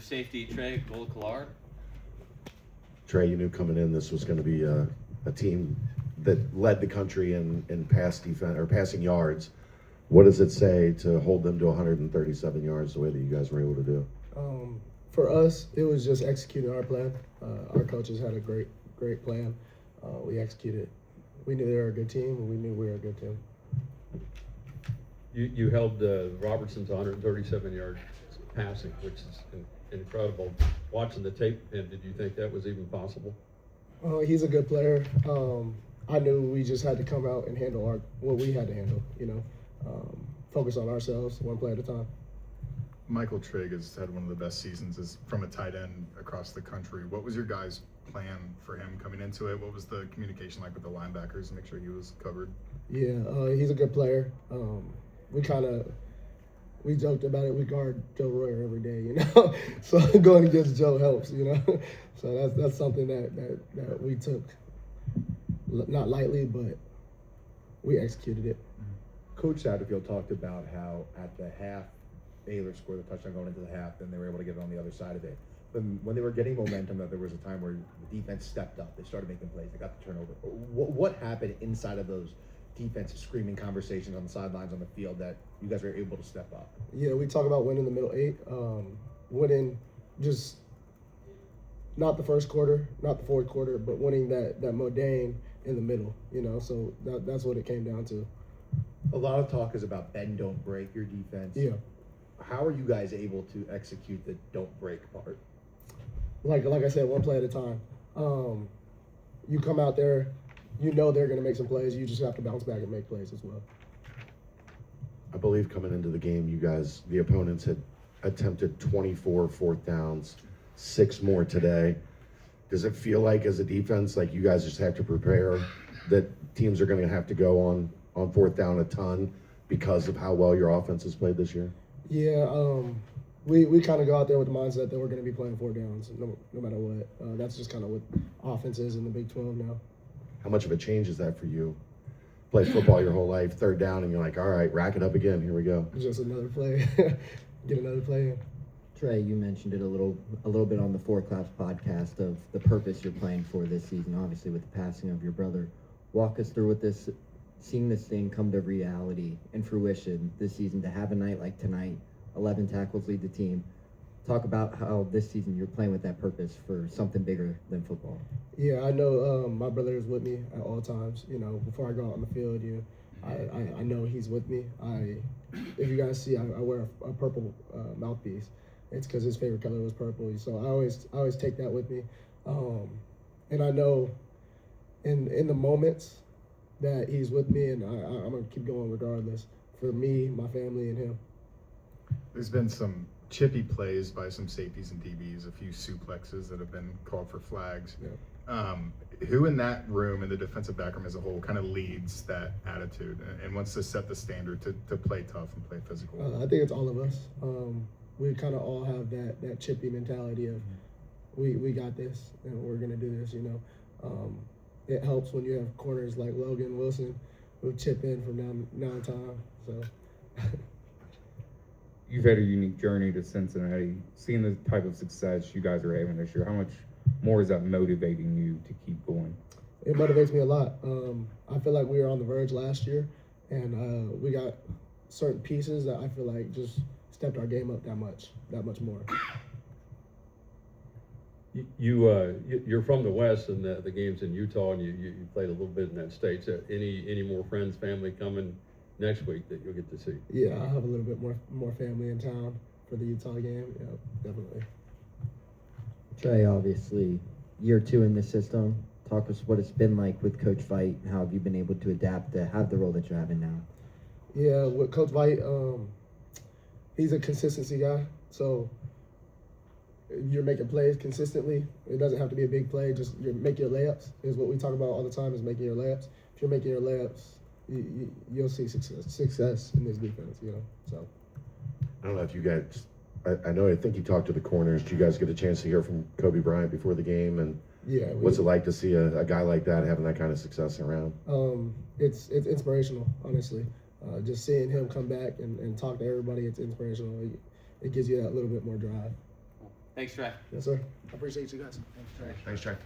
safety, Trey Gola-Callard. Trey, you knew coming in this was going to be a team that led the country in pass defense or passing yards. What does it say to hold them to 137 yards the way that you guys were able to do? For us, it was just executing our plan. Our coaches had a great plan. We executed. We knew they were a good team, and we knew we were a good team. You held Robertson to 137 yards passing, which is incredible. Watching the tape, and did you think that was even possible? He's a good player. I knew we just had to come out and handle what we had to handle. Focus on ourselves, one play at a time. Michael Trigg has had one of the best seasons as from a tight end across the country. What was your guys' plan for him coming into it? What was the communication like with the linebackers to make sure he was covered? Yeah, he's a good player. We joked about it. We guard Joe Royer every day, So going against Joe helps, So that's something that we took not lightly, but we executed it. Coach Satterfield talked about how at the half, Baylor scored the touchdown going into the half, then they were able to get it on the other side of it. But when they were getting momentum, that there was a time where the defense stepped up. They started making plays. They got the turnover. What happened inside of those defensive screaming conversations on the sidelines, on the field, that you guys were able to step up? Yeah, we talk about winning the middle eight. Winning just not the first quarter, not the fourth quarter, but winning that modane in the middle, So that's what it came down to. A lot of talk is about bend, don't break your defense. Yeah. How are you guys able to execute the don't break part? Like I said, one play at a time. You come out there, they're going to make some plays. You just have to bounce back and make plays as well. I believe coming into the game, you guys, the opponents had attempted 24 fourth downs, 6 more today. Does it feel like as a defense, like you guys just have to prepare that teams are going to have to go on fourth down a ton because of how well your offense has played this year? Yeah, we kind of go out there with the mindset that we're going to be playing 4 downs no matter what. That's just kind of what offense is in the Big 12 now. How much of a change is that for you? Play football your whole life, third down, and you're like, all right, rack it up again. Here we go. Just another play. Get another play in. Trey, you mentioned it a little bit on the Four Claps podcast of the purpose you're playing for this season, obviously with the passing of your brother. Walk us through with this, seeing this thing come to reality and fruition this season, to have a night like tonight, 11 tackles lead the team. Talk about how this season you're playing with that purpose for something bigger than football. Yeah, I know my brother is with me at all times. Before I go out on the field, I know he's with me. If you guys see, I wear a purple mouthpiece. It's because his favorite color was purple. So I always take that with me. And I know in the moments that he's with me, and I'm going to keep going regardless, for me, my family, and him. There's been some chippy plays by some safeties and DBs, a few suplexes that have been called for flags. Yeah. Who in that room, in the defensive back room as a whole, kind of leads that attitude and wants to set the standard to play tough and play physical? I think it's all of us. We kind of all have that chippy mentality of we got this and we're going to do this, It helps when you have corners like Logan Wilson who chip in from now time. So. You've had a unique journey to Cincinnati. Seeing the type of success you guys are having this year, how much more is that motivating you to keep going? It motivates me a lot. I feel like we were on the verge last year, and we got certain pieces that I feel like just stepped our game up that much more. You're from the West, and the game's in Utah, and you played a little bit in that state. So any more friends, family coming next week that you'll get to see? Yeah, I have a little bit more family in town for the Utah game. Yeah, definitely. Trey, obviously, year 2 in this system. Talk to us what it's been like with Coach Veit, and how have you been able to adapt to have the role that you're having now? Yeah, with Coach Veit, he's a consistency guy. So you're making plays consistently. It doesn't have to be a big play. Just make your layups is what we talk about all the time, is making your layups. If you're making your layups, you'll see success in this defense, So I don't know if you guys, I think you talked to the corners. Did you guys get a chance to hear from Kobe Bryant before the game? And yeah, what's it like to see a guy like that having that kind of success around? It's inspirational, honestly. Just seeing him come back and talk to everybody, it's inspirational. It gives you that little bit more drive. Thanks, Trey. Yes, sir. I appreciate you guys. Thanks, Trey.